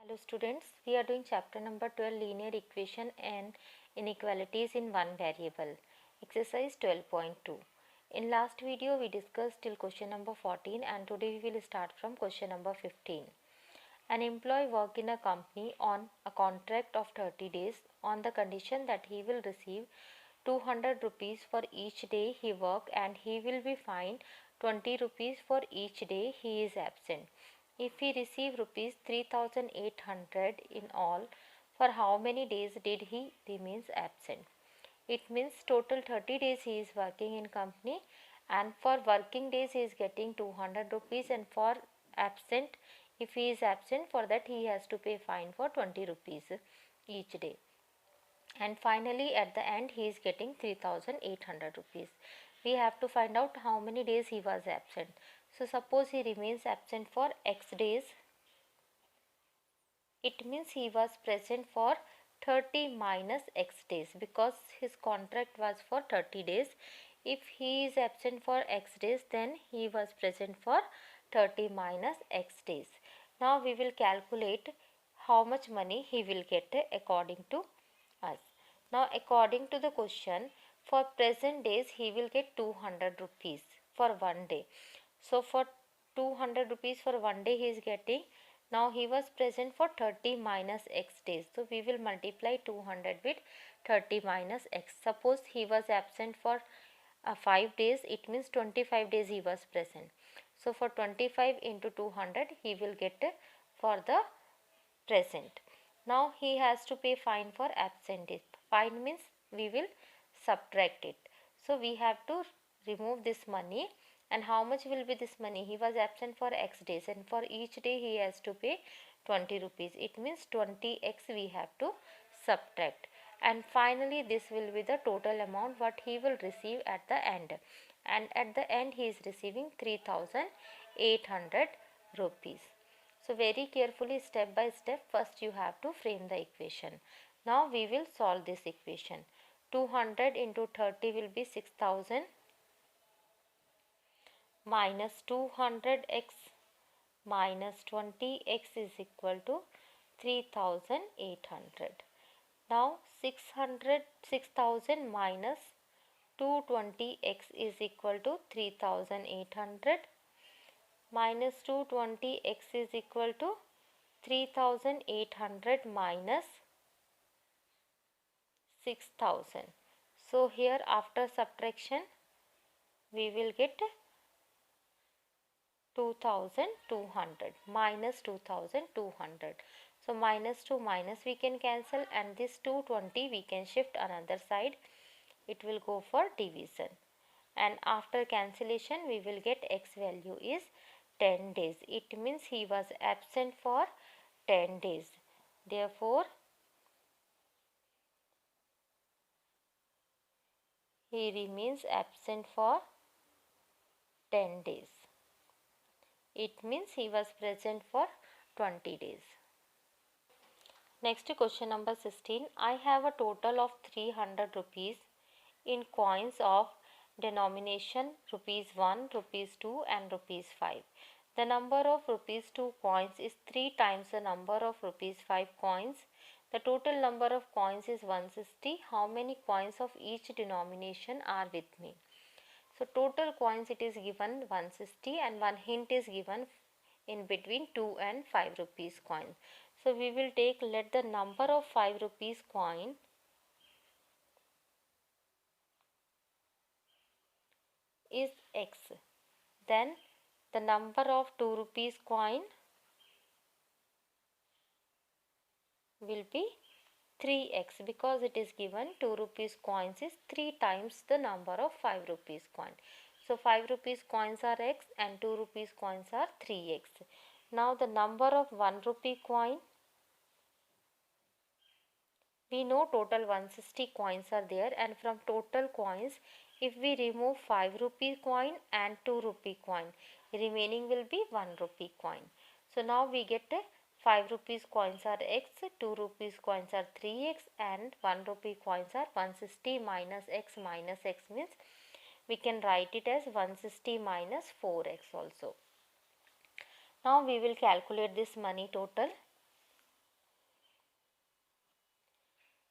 Hello students, we are doing chapter number 12 linear equation and inequalities in one variable, exercise 12.2. In last video we discussed till question number 14 and today we will start from question number 15. An employee work in a company on a contract of 30 days on the condition that he will receive 200 rupees for each day he work and he will be fined 20 rupees for each day he is absent. If he receive rupees 3800 in all, for how many days did he remains absent? It means total 30 days he is working in company and for working days he is getting 200 rupees and for absent, if he is absent, for that he has to pay fine for 20 rupees each day. And finally at the end he is getting 3800 rupees. We have to find out how many days he was absent. So suppose he remains absent for x days. It means he was present for 30 minus x days because his contract was for 30 days. If he is absent for x days, then he was present for 30 minus x days. Now we will calculate how much money he will get according to us. Now according to the question, for present days he will get 200 rupees for one day. So for 200 rupees for one day he is getting. Now he was present for 30 minus x days. So we will multiply 200 with 30 minus x. Suppose he was absent for 5 days, it means 25 days he was present. So for 25 into 200 he will get for the present. Now he has to pay fine for absent days. Fine means we will subtract it. So we have to remove this money. And how much will be this money? He was absent for x days and for each day he has to pay 20 rupees. It means 20x we have to subtract. And finally this will be the total amount what he will receive at the end. And at the end he is receiving 3800 rupees. So very carefully step by step first you have to frame the equation. Now we will solve this equation. 200 into 30 will be 6000 minus 200x minus 20x is equal to 3800. Now 6000 minus 220x is equal to 3800 minus 220x is equal to 3800 minus 6000. So here after subtraction we will get 2200 minus 2200. So minus to minus we can cancel and this 220 we can shift another side. It will go for division. And after cancellation we will get x value is 10 days. It means he was absent for 10 days. Therefore, he remains absent for 10 days. It means he was present for 20 days. Next question number 16. I have a total of 300 rupees in coins of denomination rupees 1, rupees 2 and rupees 5. The number of rupees 2 coins is 3 times the number of rupees 5 coins. The total number of coins is 160. How many coins of each denomination are with me? So total coins it is given 160 and one hint is given in between 2 and 5 rupees coin. So we will take, let the number of 5 rupees coin is x. Then the number of 2 rupees coin will be 3x because it is given 2 rupees coins is 3 times the number of 5 rupees coin. So 5 rupees coins are x and 2 rupees coins are 3x. Now the number of 1 rupee coin, we know total 160 coins are there and from total coins if we remove 5 rupee coin and 2 rupee coin, remaining will be 1 rupee coin. So now we get 5 rupees coins are x, 2 rupees coins are 3x and 1 rupee coins are 160 minus x means we can write it as 160 minus 4x also. Now we will calculate this money total.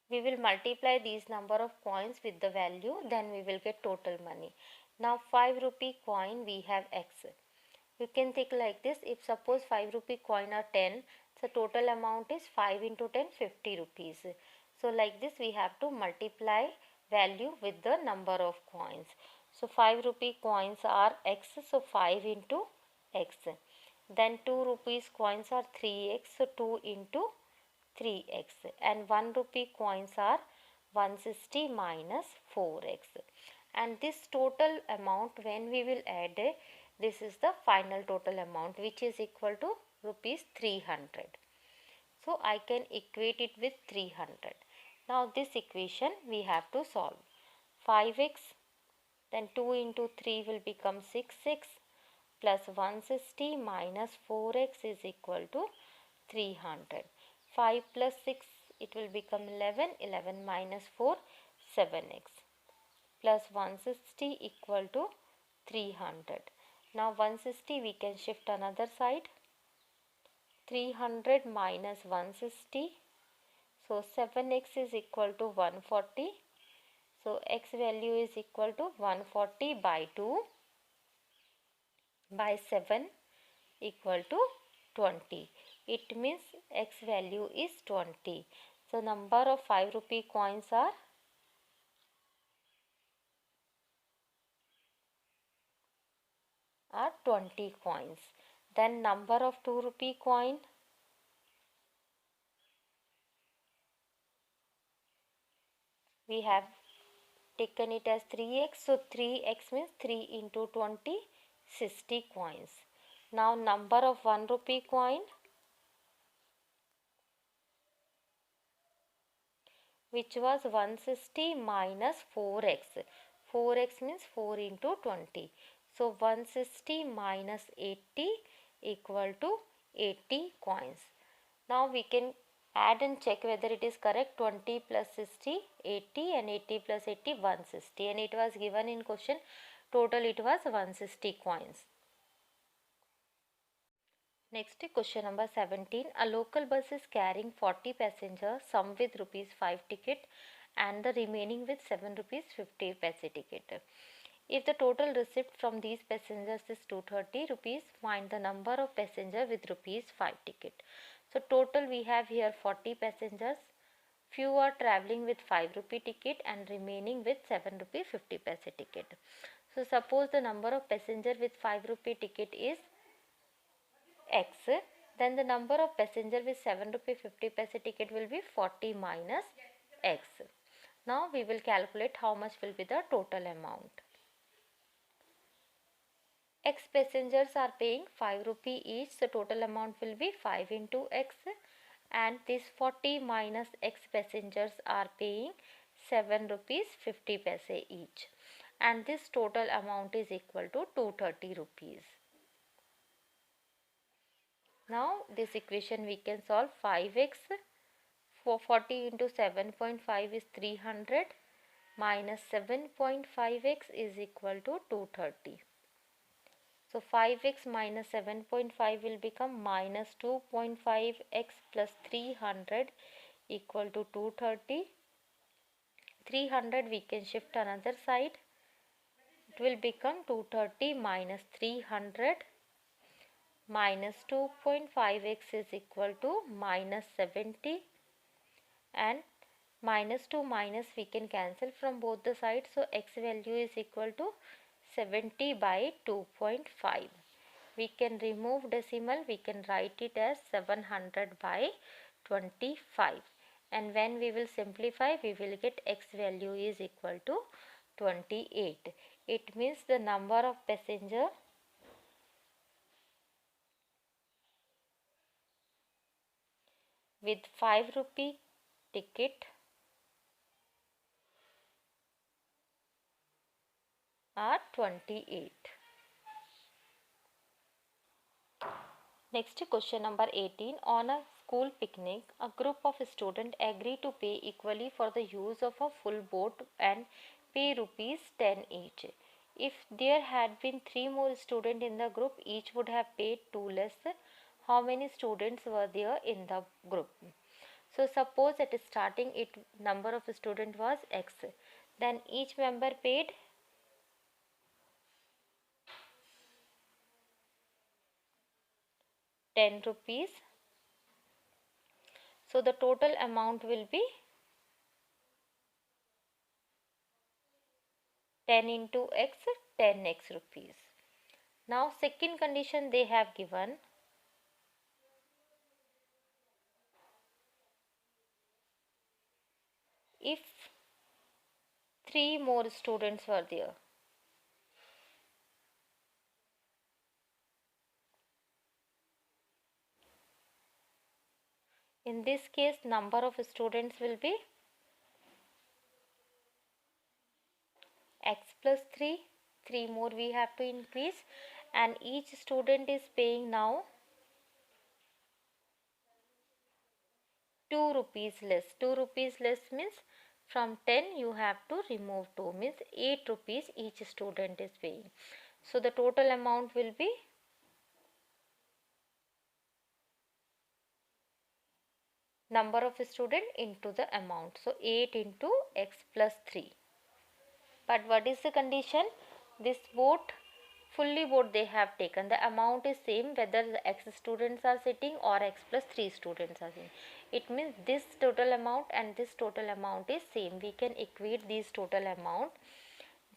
We will multiply these number of coins with the value, then we will get total money. Now 5 rupee coin we have X. You can think like this, if suppose 5 rupee coin are 10, so total amount is 5 into 10, 50 rupees. So like this we have to multiply value with the number of coins. So 5 rupee coins are X, so 5 into X. Then 2 rupees coins are 3X, so 2 into 3x, and 1 rupee coins are 160 minus 4x, and this total amount when we will add, this is the final total amount which is equal to rupees 300. So I can equate it with 300. Now this equation we have to solve. 5x, then 2 into 3 will become 6x, plus 160 minus 4x is equal to 300. 5 plus 6, it will become 11. 11 minus 4, 7x, plus 160 equal to 300. Now 160 we can shift another side. 300 minus 160, so 7x is equal to 140. So x value is equal to 140 by 2 by 7 equal to 20. It means x value is 20. So number of 5 rupee coins are 20 coins. Then number of 2 rupee coin, we have taken it as 3x. So 3x means 3 into 20, 60 coins. Now number of 1 rupee coin, which was 160 minus 4x. 4x means 4 into 20. So 160 minus 80 equal to 80 coins. Now we can add and check whether it is correct. 20 plus 60, 80, and 80 plus 80, 160, and it was given in question. Total it was 160 coins. Next, question number 17. A local bus is carrying 40 passengers, some with rupees 5 ticket and the remaining with 7 rupees 50 paise ticket. If the total receipt from these passengers is 230 rupees, find the number of passengers with rupees 5 ticket. So total we have here 40 passengers. Few are travelling with 5 rupee ticket and remaining with 7 rupee 50 paise ticket. So suppose the number of passenger with 5 rupee ticket is x, then the number of passenger with 7 rupee 50 paise ticket will be 40 minus x. Now we will calculate how much will be the total amount. X passengers are paying 5 rupee each, so total amount will be 5 into x, and this 40 minus x passengers are paying 7 rupees 50 paise each, and this total amount is equal to 230 rupees. Now this equation we can solve. 5x for 40 into 7.5 is 300 minus 7.5x is equal to 230. So 5x minus 7.5 will become minus 2.5x plus 300 equal to 230. 300 we can shift another side. It will become 230 minus 300 minus 2.5x is equal to minus 70, and minus 2 minus we can cancel from both the sides. So x value is equal to 70 by 2.5. We can remove decimal, we can write it as 700 by 25, and when we will simplify we will get x value is equal to 28. It means the number of passenger with 5 rupee ticket are 28. Next, question number 18. On a school picnic, a group of students agree to pay equally for the use of a full boat and pay rupees 10 each. If there had been 3 more students in the group, each would have paid 2 less. How many students were there in the group? So suppose at starting it number of student was x, then each member paid 10 rupees. So the total amount will be 10 into x, 10x rupees. Now second condition they have given, if 3 more students were there, in this case number of students will be x plus 3, 3 more we have to increase, and each student is paying now 2 rupees less. 2 rupees less means from 10 you have to remove 2, means 8 rupees each student is paying. So the total amount will be number of student into the amount. So 8 into x plus 3. But what is the condition? This boat, fully boat they have taken. The amount is same whether the x students are sitting or x plus 3 students are sitting. It means this total amount and this total amount is same. We can equate these total amount.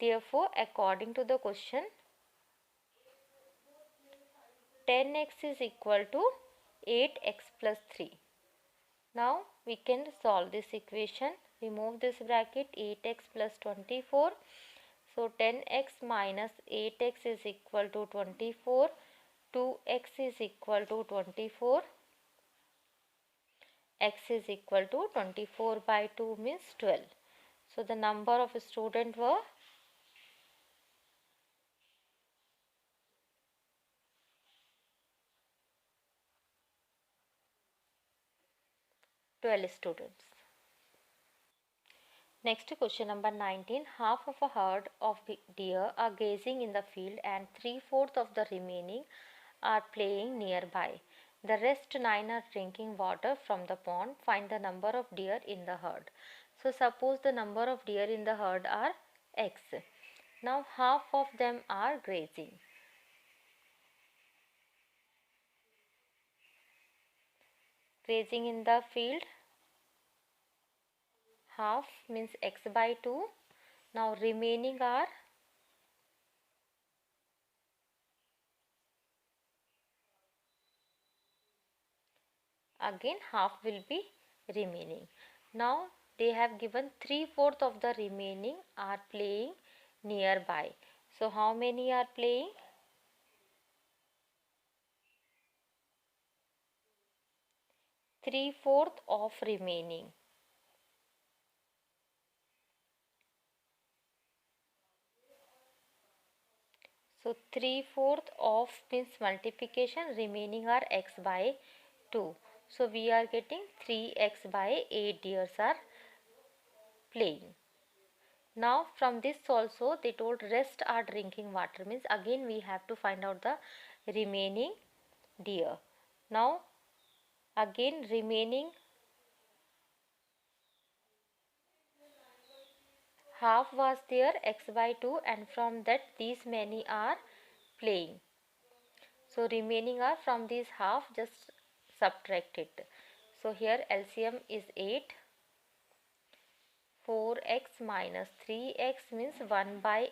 Therefore, according to the question, 10x is equal to 8x plus 3. Now we can solve this equation. Remove this bracket, 8x plus 24. So 10x minus 8x is equal to 24. 2x is equal to 24. X is equal to 24 by 2 means 12. So the number of students were 12 students. Next question number 19. Half of a herd of deer are grazing in the field and 3/4 of the remaining are playing nearby. The rest 9 are drinking water from the pond. Find the number of deer in the herd. So suppose the number of deer in the herd are x. Now half of them are grazing. Grazing in the field, half means x by 2. Now remaining are, again half will be remaining. Now they have given 3/4 of the remaining are playing nearby. So how many are playing? 3/4 of remaining. So 3/4 of means multiplication, remaining are x by 2. So we are getting 3x by 8 deers are playing. Now from this also they told rest are drinking water, means again we have to find out the remaining deer. Now again remaining half was there x by 2, and from that these many are playing. So remaining are from these half, just subtract it. So here LCM is 8. 4x minus 3x means 1 by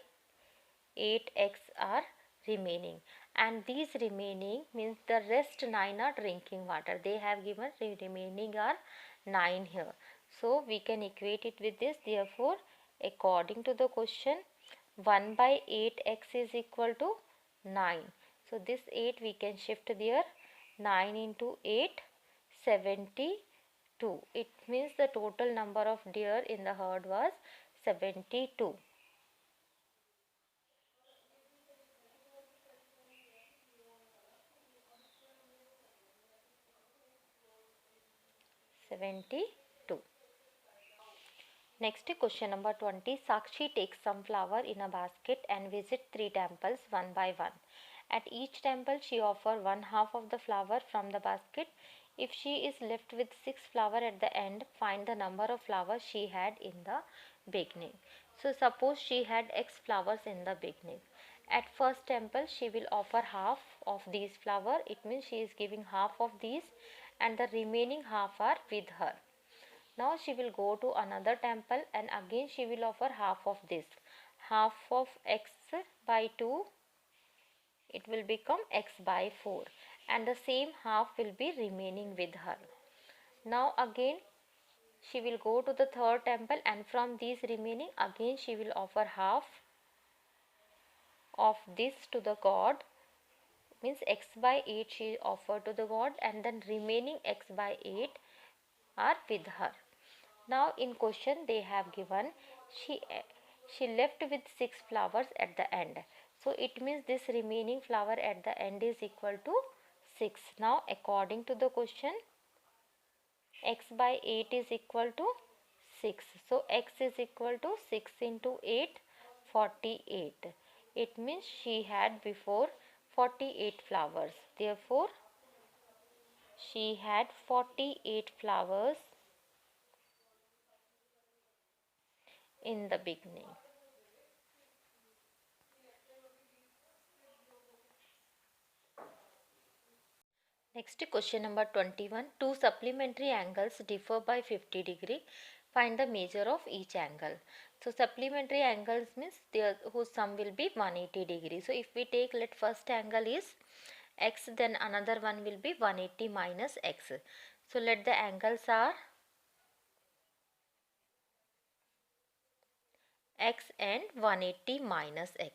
8x are remaining, and these remaining means the rest 9 are drinking water. They have given remaining are 9 here. So we can equate it with this. Therefore, according to the question, 1 by 8x is equal to 9. So this 8 we can shift there. 9 into 8, 72. It means the total number of deer in the herd was 72. 72. Next question number 20. Sakshi takes some flower in a basket and visits 3 temples one by one. At each temple she offers one half of the flower from the basket. If she is left with 6 flowers at the end, find the number of flowers she had in the beginning. So suppose she had x flowers in the beginning. At first temple she will offer half of these flowers. It means she is giving half of these and the remaining half are with her. Now she will go to another temple and again she will offer half of this. Half of x by 2, it will become x by 4 and the same half will be remaining with her. Now again she will go to the third temple and from these remaining again she will offer half of this to the god, means x by 8 she offered to the god and then remaining x by 8 are with her. Now in question they have given she left with 6 flowers at the end. So it means this remaining flower at the end is equal to 6. Now according to the question, x by 8 is equal to 6. So x is equal to 6 into 8, 48. It means she had before 48 flowers. Therefore she had 48 flowers in the beginning. Next question number 21. Two supplementary angles differ by 50 degree. Find the measure of each angle. So supplementary angles means whose sum will be 180 degree. So if we take, let first angle is x, then another one will be 180 minus x. So let the angles are x and 180 minus x.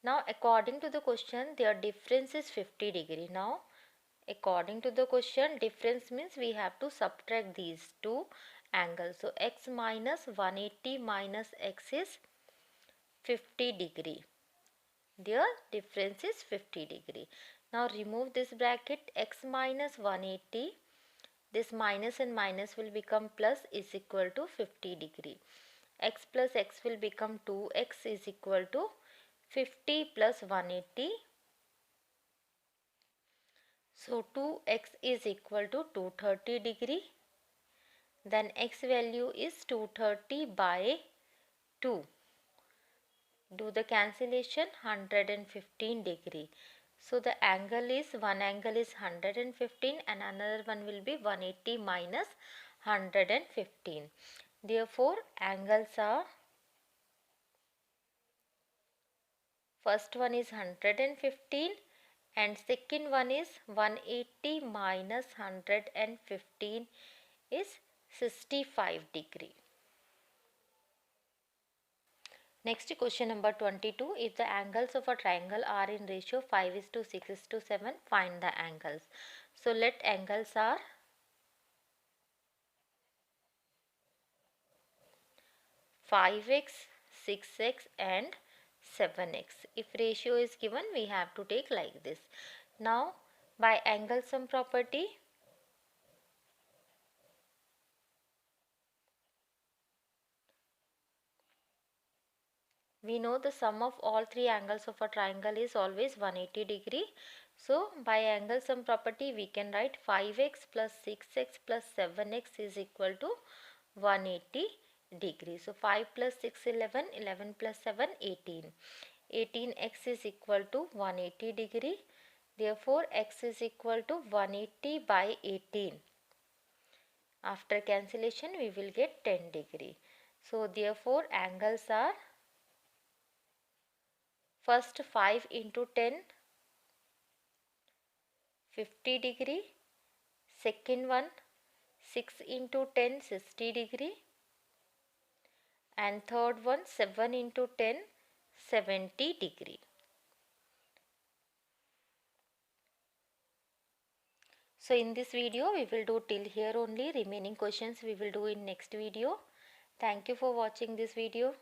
Now according to the question their difference is 50 degree. Now according to the question, difference means we have to subtract these two angles. So x minus 180 minus x is 50 degree. Their difference is 50 degree. Now remove this bracket, x minus 180. This minus and minus will become plus is equal to 50 degree. X plus x will become 2x is equal to 50 plus 180. So 2x is equal to 230 degree. Then x value is 230 by 2. Do the cancellation, 115 degree. So the angle is, one angle is 115 and another one will be 180 minus 115. Therefore angles are, first one is 115 and second one is 180 minus 115 is 65 degree. Next question number 22. If the angles of a triangle are in ratio 5:6:7, find the angles. So let angles are 5x, 6x and 7x. If ratio is given, we have to take like this. Now by angle sum property, we know the sum of all three angles of a triangle is always 180 degree. So by angle sum property we can write 5x plus 6x plus 7x is equal to 180 degree. So 5 plus 6 11, 11 plus 7 18. 18x is equal to 180 degree. Therefore x is equal to 180 by 18. After cancellation we will get 10 degree. So therefore angles are, first 5 into 10, 50 degree. Second one 6 into 10, 60 degree. And third one 7 into 10, 70 degree. So in this video we will do till here only. Remaining questions we will do in next video. Thank you for watching this video.